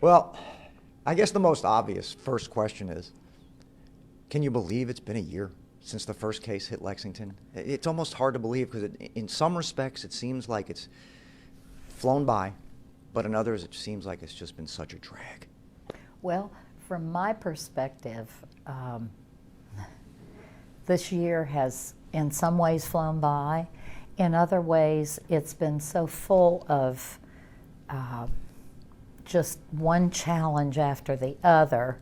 Well, I guess the most obvious first question is, can you believe it's been a year since the first case hit Lexington? It's almost hard to believe because in some respects it seems like it's flown by, but in others it seems like it's just been such a drag. Well, from my perspective, this year has in some ways flown by. In other ways, it's been so full of just one challenge after the other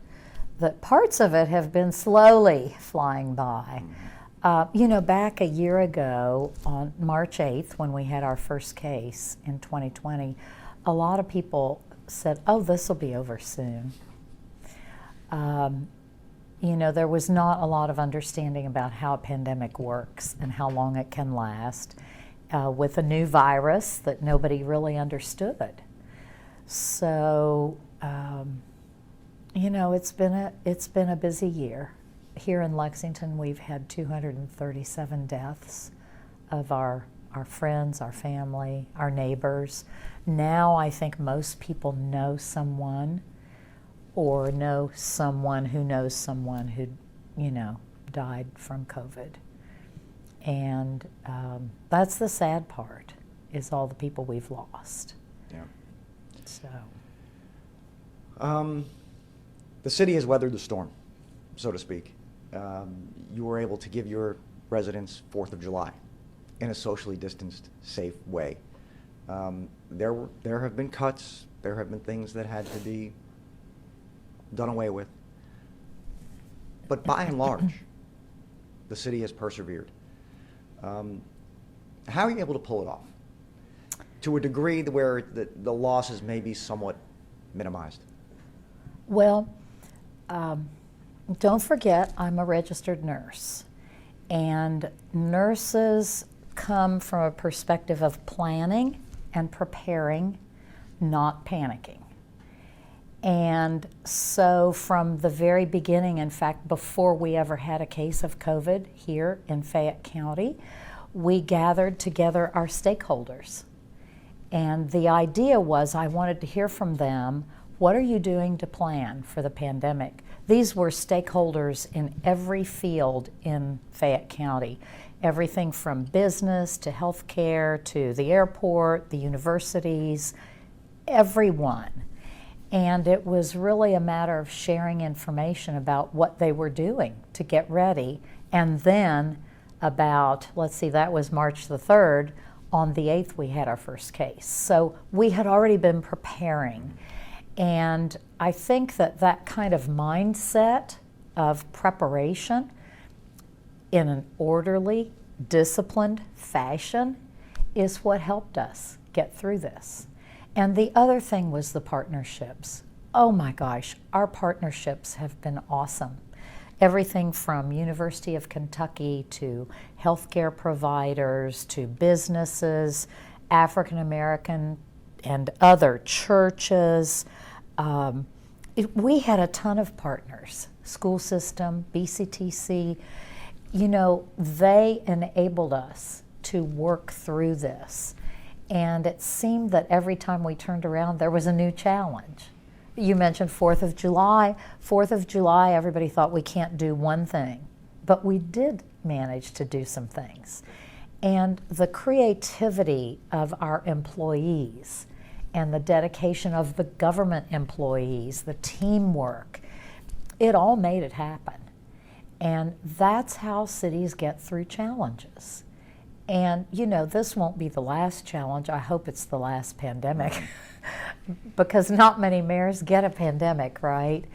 that parts of it have been slowly flying by. Back a year ago on March 8th, when we had our first case in 2020, a lot of people said, oh, this will be over soon. There was not a lot of understanding about how a pandemic works and how long it can last with a new virus that nobody really understood. So, it's been a busy year. Here in Lexington, we've had 237 deaths of our friends, our family, our neighbors. Now I think most people know someone or know someone who knows someone who, died from COVID. And that's the sad part, is all the people we've lost. Yeah. So. The city has weathered the storm, so to speak. You were able to give your residents 4th of July in a socially distanced, safe way. There have been cuts, there have been things that had to be done away with. But by and large, the city has persevered. How are you able to pull it off? To a degree where the losses may be somewhat minimized. Well, don't forget, I'm a registered nurse. And nurses come from a perspective of planning and preparing, not panicking. And so from the very beginning, in fact, before we ever had a case of COVID here in Fayette County, we gathered together our stakeholders. And the idea was I wanted to hear from them, what are you doing to plan for the pandemic? These were stakeholders in every field in Fayette County, everything from business to healthcare to the airport, the universities, everyone. And it was really a matter of sharing information about what they were doing to get ready. And then about, that was March the 3rd, on the 8th we had our first case. So we had already been preparing. And I think that kind of mindset of preparation in an orderly, disciplined fashion is what helped us get through this. And the other thing was the partnerships. Oh my gosh, our partnerships have been awesome. Everything from University of Kentucky to healthcare providers to businesses, African American and other churches. We had a ton of partners, school system, BCTC. They enabled us to work through this. And it seemed that every time we turned around, there was a new challenge. You mentioned 4th of July. 4th of July, everybody thought we can't do one thing. But we did manage to do some things. And the creativity of our employees and the dedication of the government employees, the teamwork, it all made it happen. And that's how cities get through challenges. And this won't be the last challenge. I hope it's the last pandemic because not many mayors get a pandemic, right?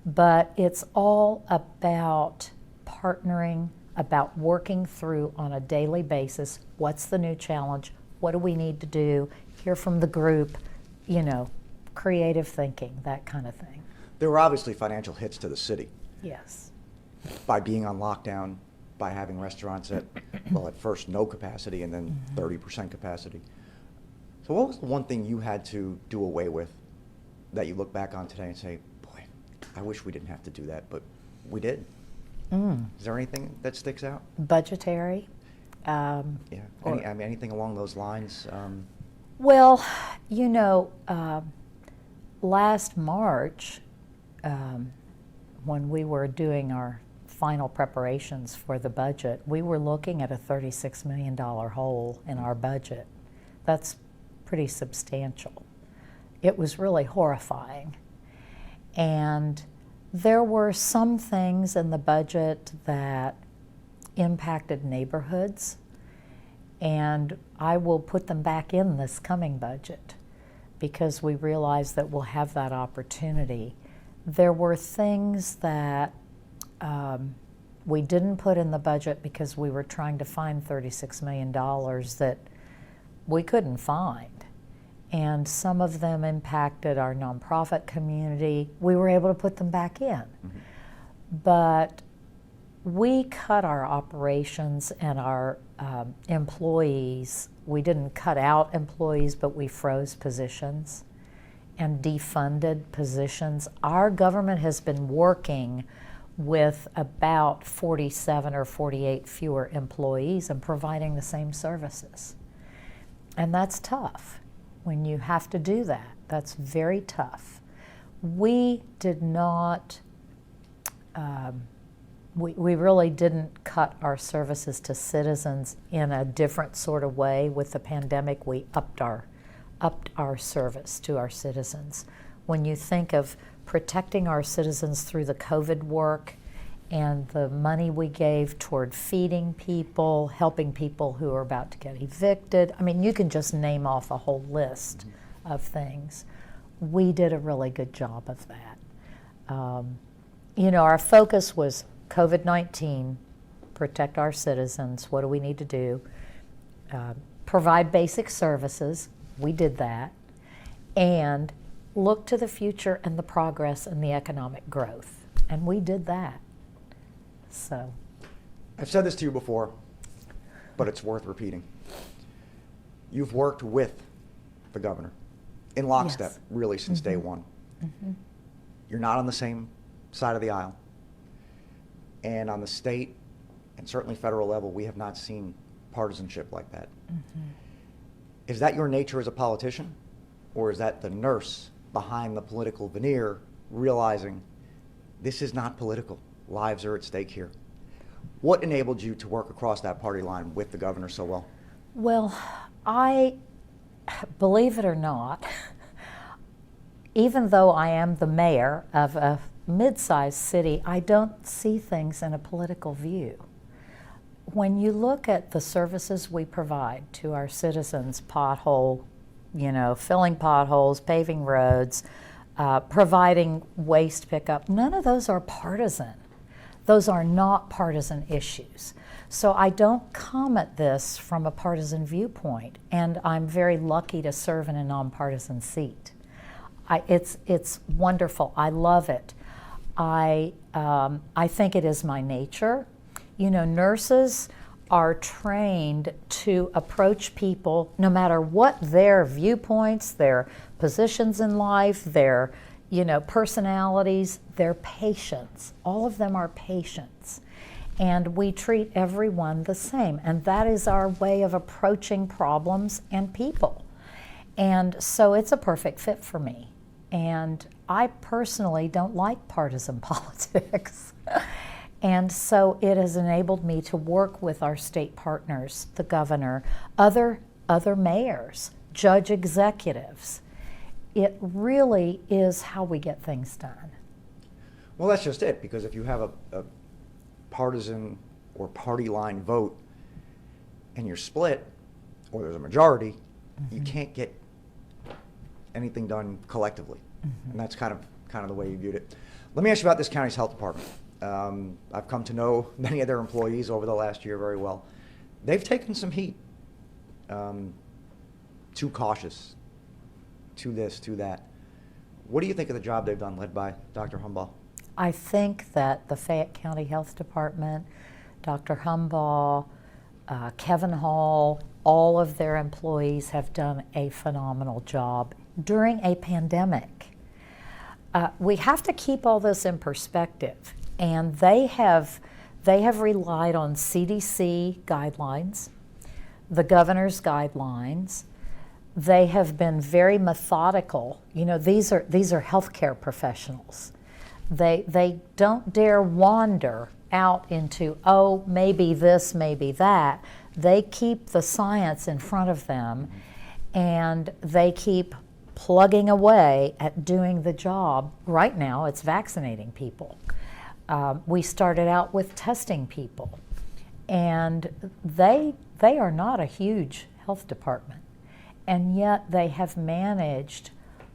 But it's all about partnering, about working through on a daily basis. What's the new challenge? What do we need to do? Hear from the group, creative thinking, that kind of thing. There were obviously financial hits to the city. Yes. By being on lockdown, by having restaurants at first no capacity and then 30% capacity. So what was the one thing you had to do away with that you look back on today and say, boy, I wish we didn't have to do that, but we did? Is there anything that sticks out? Budgetary. Anything along those lines? last March, when we were doing our final preparations for the budget, we were looking at a $36 million hole in our budget. That's pretty substantial. It was really horrifying. And there were some things in the budget that impacted neighborhoods, and I will put them back in this coming budget because we realize that we'll have that opportunity. There were things that we didn't put in the budget because we were trying to find $36 million that we couldn't find. And some of them impacted our nonprofit community. We were able to put them back in. Mm-hmm. But we cut our operations and our employees. We didn't cut out employees, but we froze positions and defunded positions. Our government has been working with about 47 or 48 fewer employees and providing the same services. And that's tough. When you have to do that, that's very tough. We did not, we really didn't cut our services to citizens in a different sort of way. With the pandemic, we upped our service to our citizens. When you think of protecting our citizens through the COVID work and the money we gave toward feeding people, helping people who are about to get evicted. I mean, you can just name off a whole list of things. We did a really good job of that. You know, our focus was COVID-19, protect our citizens. What do we need to do? Provide basic services. We did that. And look to the future and the progress and the economic growth. And we did that. So, I've said this to you before, but it's worth repeating. You've worked with the governor in lockstep, yes. really, since Mm-hmm. day one. Mm-hmm. You're not on the same side of the aisle. And on the state and certainly federal level, we have not seen partisanship like that. Mm-hmm. Is that your nature as a politician? Or is that the nurse behind the political veneer realizing this is not political? Lives are at stake here. What enabled you to work across that party line with the governor so well? Well, believe it or not, even though I am the mayor of a mid-sized city, I don't see things in a political view. When you look at the services we provide to our citizens, filling potholes, paving roads, providing waste pickup, none of those are partisan. Those are not partisan issues. So I don't come at this from a partisan viewpoint, and I'm very lucky to serve in a nonpartisan seat. It's wonderful. I love it. I think it is my nature. You know, nurses are trained to approach people no matter what their viewpoints, their positions in life, their personalities, their patients. All of them are patients. And we treat everyone the same. And that is our way of approaching problems and people. And so it's a perfect fit for me. And I personally don't like partisan politics. And so it has enabled me to work with our state partners, the governor, other mayors, judge executives. It really is how we get things done. Well, that's just it, because if you have a partisan or party line vote and you're split, or there's a majority, mm-hmm. you can't get anything done collectively. Mm-hmm. And that's kind of the way you viewed it. Let me ask you about this county's health department. I've come to know many of their employees over the last year very well. They've taken some heat. Too cautious. To this, to that. What do you think of the job they've done, led by Dr. Humbaugh? I think that the Fayette County Health Department, Dr. Humbaugh, Kevin Hall, all of their employees have done a phenomenal job during a pandemic. We have to keep all this in perspective, and they have relied on CDC guidelines, the governor's guidelines, They have been very methodical. You know, these are healthcare professionals. They don't dare wander out into, oh, maybe this, maybe that. They keep the science in front of them, and they keep plugging away at doing the job. Right now, it's vaccinating people. We started out with testing people, and they are not a huge health department, and yet they have managed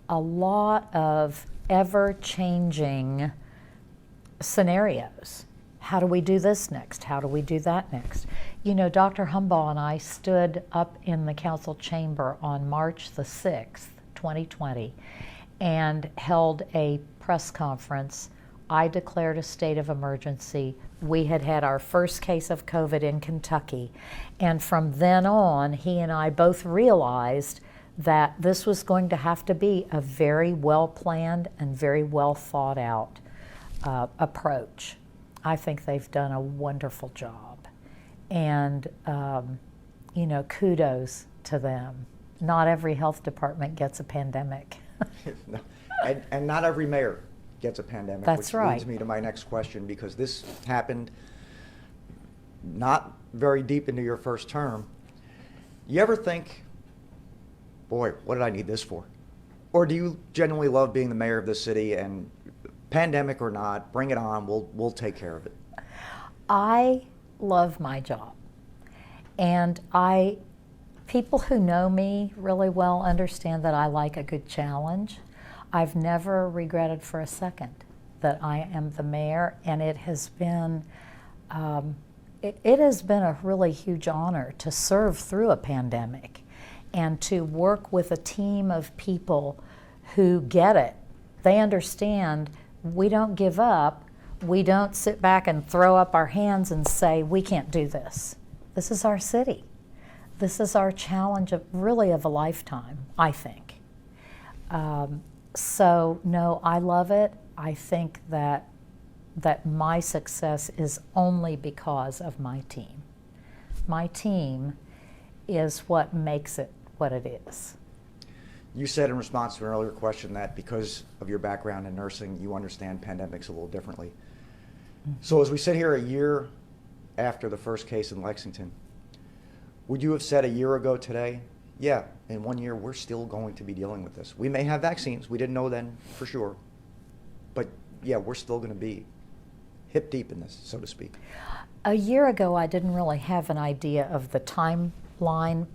a lot of ever-changing scenarios. How do we do this next? How do we do that next? You know, Dr. Humbaugh and I stood up in the council chamber on March the 6th, 2020, and held a press conference. I declared a state of emergency. We had had our first case of COVID in Kentucky. And from then on, he and I both realized that this was going to have to be a very well-planned and very well thought out approach. I think they've done a wonderful job. And, you know, kudos to them. Not every health department gets a pandemic. No. And not every mayor gets a pandemic. That's right. Which leads me to my next question, because this happened not very deep into your first term. You ever think, boy, what did I need this for? Or do you genuinely love being the mayor of this city, and pandemic or not, bring it on, we'll take care of it? I love my job. And people who know me really well understand that I like a good challenge. I've never regretted for a second that I am the mayor, and it has been it has been a really huge honor to serve through a pandemic and to work with a team of people who get it. They understand we don't give up. We don't sit back and throw up our hands and say, we can't do this. This is our city. This is our challenge of a lifetime, I think. So no, I love it. I think that my success is only because of my team. My team is what makes it what it is. You said in response to an earlier question that because of your background in nursing, you understand pandemics a little differently. Mm-hmm. So as we sit here a year after the first case in Lexington, would you have said a year ago today, yeah, in 1 year we're still going to be dealing with this? We may have vaccines, we didn't know then for sure, but yeah, we're still going to be hip deep in this, so to speak. A year ago I didn't really have an idea of the timeline,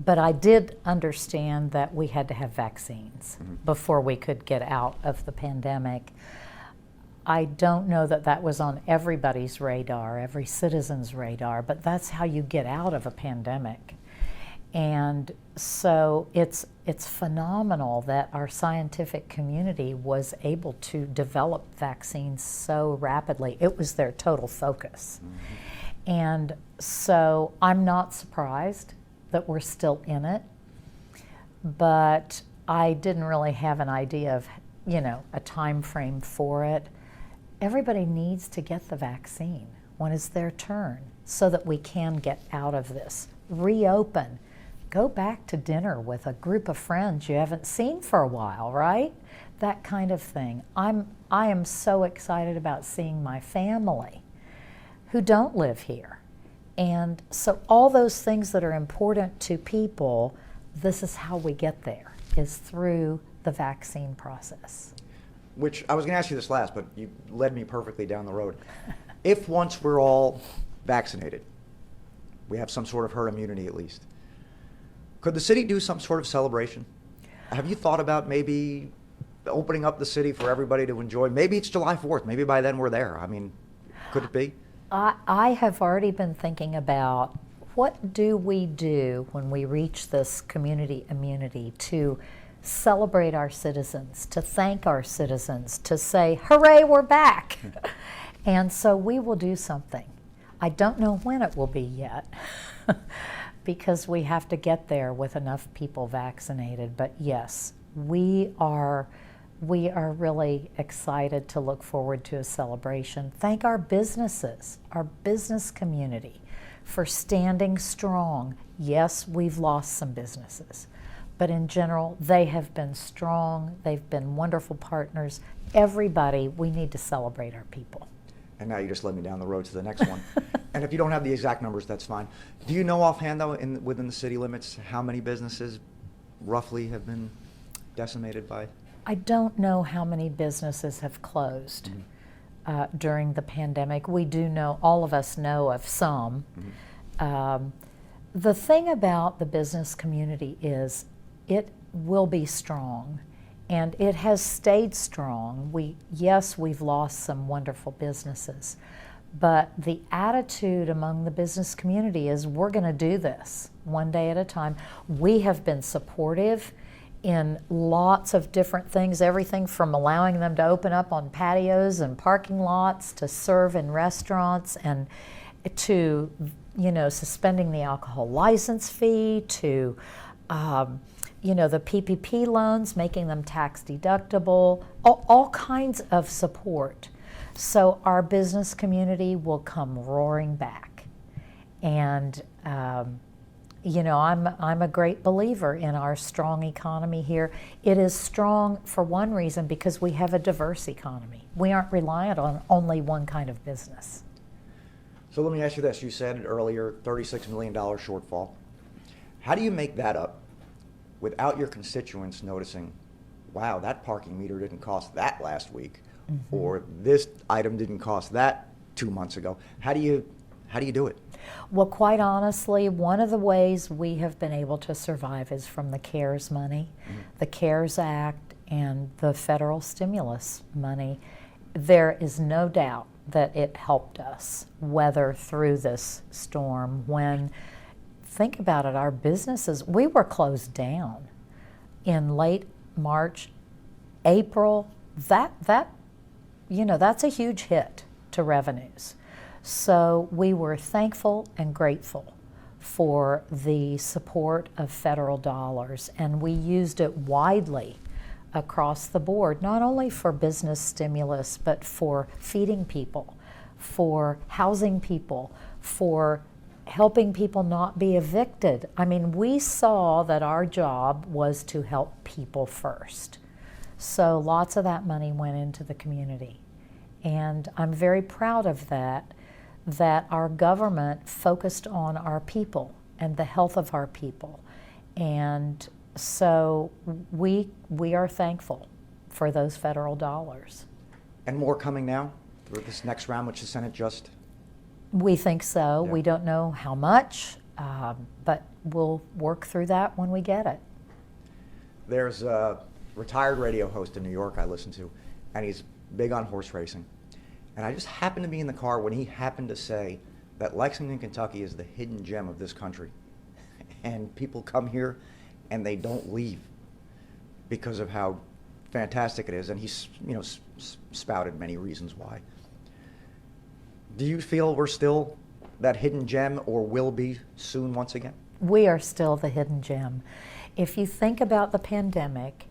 but I did understand that we had to have vaccines before we could get out of the pandemic. I don't know that that was on everybody's radar, every citizen's radar, but that's how you get out of a pandemic. And so it's phenomenal that our scientific community was able to develop vaccines so rapidly. It was their total focus. Mm-hmm. And so I'm not surprised that we're still in it, but I didn't really have an idea of, a time frame for it. Everybody needs to get the vaccine when it's their turn so that we can get out of this, reopen. Go back to dinner with a group of friends you haven't seen for a while, right? That kind of thing. I am so excited about seeing my family who don't live here. And so all those things that are important to people, this is how we get there, is through the vaccine process. Which, I was going to ask you this last, but you led me perfectly down the road. If once we're all vaccinated, we have some sort of herd immunity at least, could the city do some sort of celebration? Have you thought about maybe opening up the city for everybody to enjoy? Maybe it's July 4th. Maybe by then we're there. I mean, could it be? I have already been thinking about what do we do when we reach this community immunity to celebrate our citizens, to thank our citizens, to say, hooray, we're back. And so we will do something. I don't know when it will be yet. Because we have to get there with enough people vaccinated. But yes, we are really excited to look forward to a celebration. Thank our businesses, our business community for standing strong. Yes, we've lost some businesses, But in general, they have been strong. They've been wonderful partners. Everybody, we need to celebrate our people. And now you just led me down the road to the next one. And if you don't have the exact numbers, that's fine. Do you know offhand, though, within the city limits, how many businesses roughly have been decimated by? I don't know how many businesses have closed during the pandemic. We do know, all of us know of some. The thing about the business community is it will be strong, and it has stayed strong. Yes, we've lost some wonderful businesses, but the attitude among the business community is we're going to do this one day at a time. We have been supportive in lots of different things, everything from allowing them to open up on patios and parking lots to serve in restaurants, and to suspending the alcohol license fee, to the PPP loans, making them tax deductible, all kinds of support. So our business community will come roaring back. And I'm a great believer in our strong economy here. It is strong for one reason, because we have a diverse economy. We aren't reliant on only one kind of business. So let me ask you this. You said earlier $36 million shortfall. How do you make that up without your constituents noticing, wow, that parking meter didn't cost that last week, or this item didn't cost that 2 months ago? How do you do it? Well, quite honestly, one of the ways we have been able to survive is from the CARES money, the CARES Act, and the federal stimulus money. There is no doubt that it helped us weather through this storm. When, think about it, our businesses, we were closed down in late March, April. That's a huge hit to revenues. So we were thankful and grateful for the support of federal dollars, and we used it widely across the board, not only for business stimulus, but for feeding people, for housing people, for helping people not be evicted. I mean, we saw that our job was to help people first. So lots of that money went into the community. And I'm very proud of that our government focused on our people and the health of our people. And so we are thankful for those federal dollars. And more coming now through this next round, which the Senate just... We think so. Yeah. We don't know how much, but we'll work through that when we get it. There's a retired radio host in New York I listen to, and he's big on horse racing. And I just happened to be in the car when he happened to say that Lexington, Kentucky is the hidden gem of this country. And people come here and they don't leave because of how fantastic it is. And he's, spouted many reasons why. Do you feel we're still that hidden gem, or will be soon once again? We are still the hidden gem. If you think about the pandemic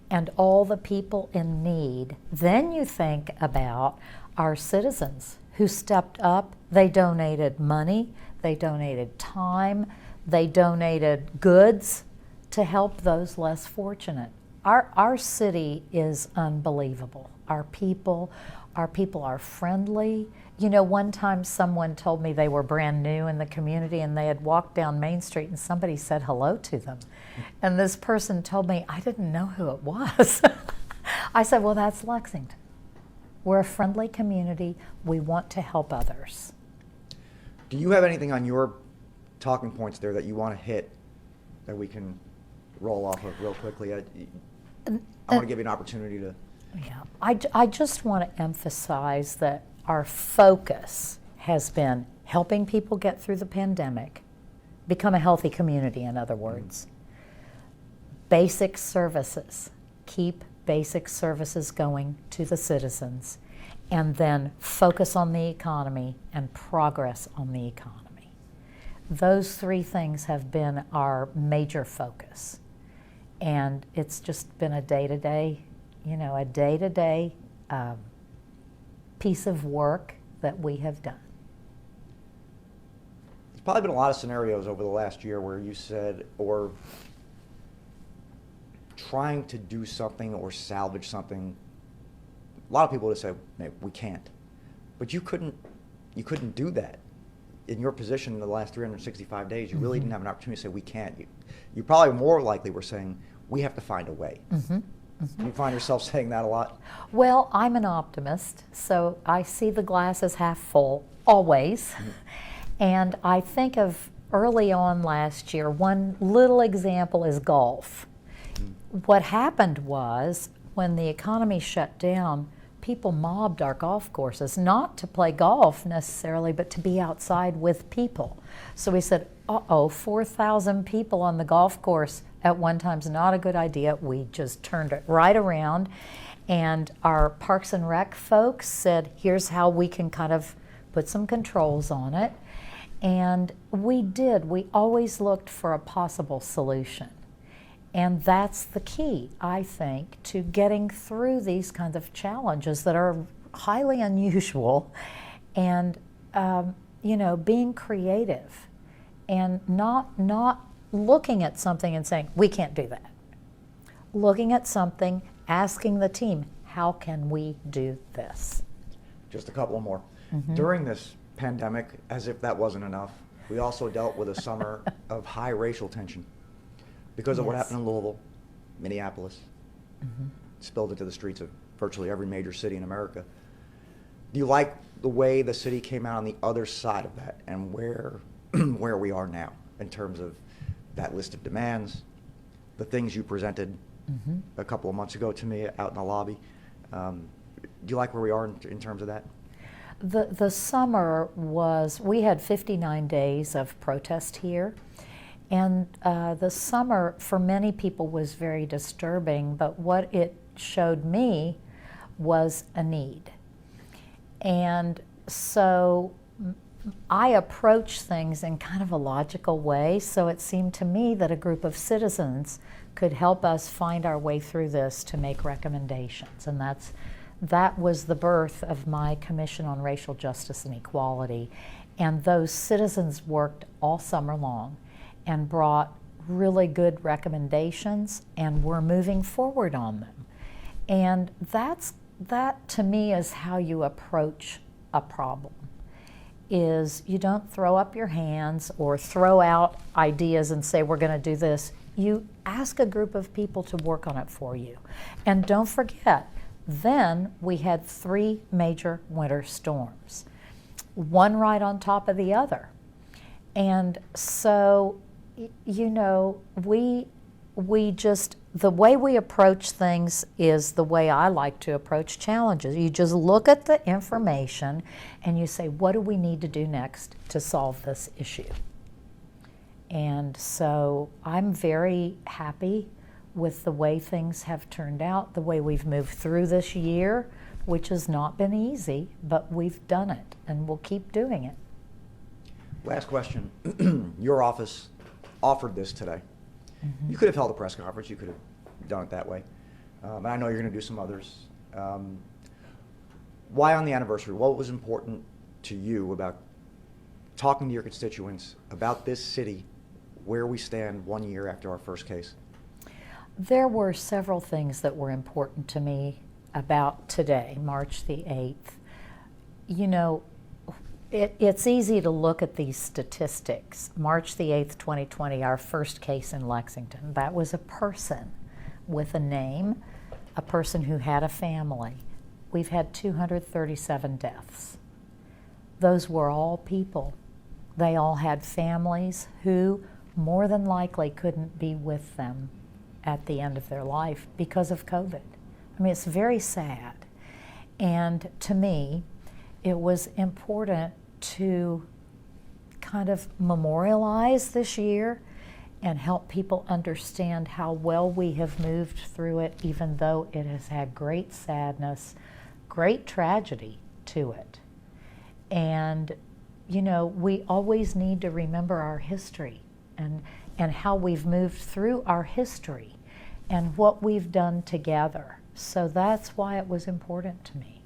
and all the people in need, then you think about our citizens who stepped up. They donated money, they donated time, they donated goods to help those less fortunate. Our city is unbelievable. Our people are friendly. One time someone told me they were brand new in the community and they had walked down Main Street and somebody said hello to them. And this person told me, I didn't know who it was. I said, well, that's Lexington. We're a friendly community. We want to help others. Do you have anything on your talking points there that you want to hit that we can roll off of real quickly? I want to give you an opportunity to... Yeah, I just want to emphasize that our focus has been helping people get through the pandemic, become a healthy community, in other words. Basic services, keep basic services going to the citizens, and then focus on the economy and progress on the economy. Those three things have been our major focus. And it's just been a day-to-day piece of work that we have done. There's probably been a lot of scenarios over the last year where you said, or trying to do something or salvage something, a lot of people would say, "Hey, we can't," but you couldn't do that. In your position in the last 365 days, you really didn't have an opportunity to say, "We can't." You probably more likely were saying, "We have to find a way." Do you find yourself saying that a lot? Well, I'm an optimist, so I see the glass as half full, always. And I think of early on last year, one little example is golf. What happened was, when the economy shut down, people mobbed our golf courses, not to play golf necessarily, but to be outside with people. So we said, uh-oh, 4,000 people on the golf course at one time is not a good idea. We just turned it right around. And our Parks and Rec folks said, here's how we can kind of put some controls on it. And we did. We always looked for a possible solution. And that's the key, I think, to getting through these kinds of challenges that are highly unusual, and being creative and not looking at something and saying, we can't do that. Looking at something, asking the team, how can we do this? Just a couple more. During this pandemic, as if that wasn't enough, we also dealt with a summer of high racial tension because of what happened in Louisville, Minneapolis, spilled into the streets of virtually every major city in America. Do you like the way the city came out on the other side of that, and where we are now in terms of that list of demands, the things you presented a couple of months ago to me out in the lobby? Do you like where we are in terms of that? The summer we had 59 days of protest here, and the summer for many people was very disturbing, but what it showed me was a need. And so I approach things in kind of a logical way, so it seemed to me that a group of citizens could help us find our way through this to make recommendations. And that was the birth of my Commission on Racial Justice and Equality. And those citizens worked all summer long and brought really good recommendations, and we're moving forward on them. And that to me is how you approach a problem. Is you don't throw up your hands or throw out ideas and say, we're going to do this. You ask a group of people to work on it for you. And don't forget, then we had 3 major winter storms, one right on top of the other. And so, we just, the way we approach things is the way I like to approach challenges. You just look at the information and you say, what do we need to do next to solve this issue? And so I'm very happy with the way things have turned out, the way we've moved through this year, which has not been easy, but we've done it and we'll keep doing it. Last question. Your office offered this today. You could have held a press conference. You could have done it that way. And I know you're going to do some others. Why on the anniversary? What was important to you about talking to your constituents about this city, where we stand 1 year after our first case? There were several things that were important to me about today, March the 8th. It's easy to look at these statistics. March the 8th, 2020, our first case in Lexington. That was a person with a name, a person who had a family. We've had 237 deaths. Those were all people. They all had families who more than likely couldn't be with them at the end of their life because of COVID. I mean, it's very sad. And to me, it was important to kind of memorialize this year and help people understand how well we have moved through it, even though it has had great sadness, great tragedy to it. And, we always need to remember our history and how we've moved through our history and what we've done together. So that's why it was important to me.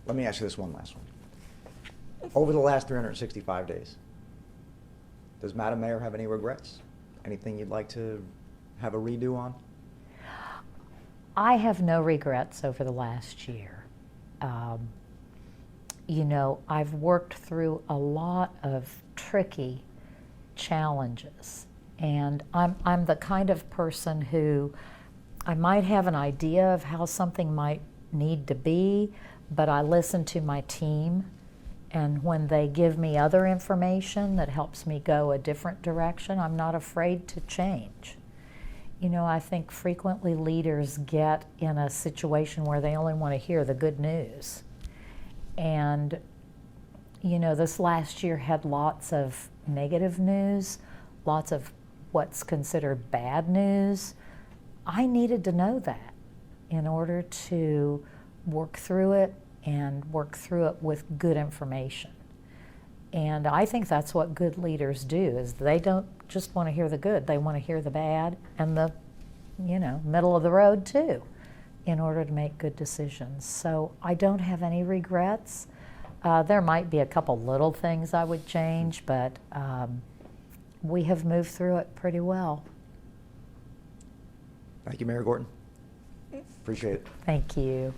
Let me ask you this one last one. Over the last 365 days, does Madam Mayor have any regrets? Anything you'd like to have a redo on? I have no regrets over the last year. You know, I've worked through a lot of tricky challenges, and I'm the kind of person who I might have an idea of how something might need to be, but I listen to my team, and when they give me other information that helps me go a different direction, I'm not afraid to change. You know, I think frequently leaders get in a situation where they only want to hear the good news. And, you know, this last year had lots of negative news, lots of what's considered bad news. I needed to know that in order to work through it and work through it with good information. And I think that's what good leaders do, is they don't just want to hear the good, they want to hear the bad and the, you know, middle of the road too, in order to make good decisions. So I don't have any regrets. There might be a couple little things I would change, but we have moved through it pretty well. Thank you, Mayor Gorton. Appreciate it. Thank you.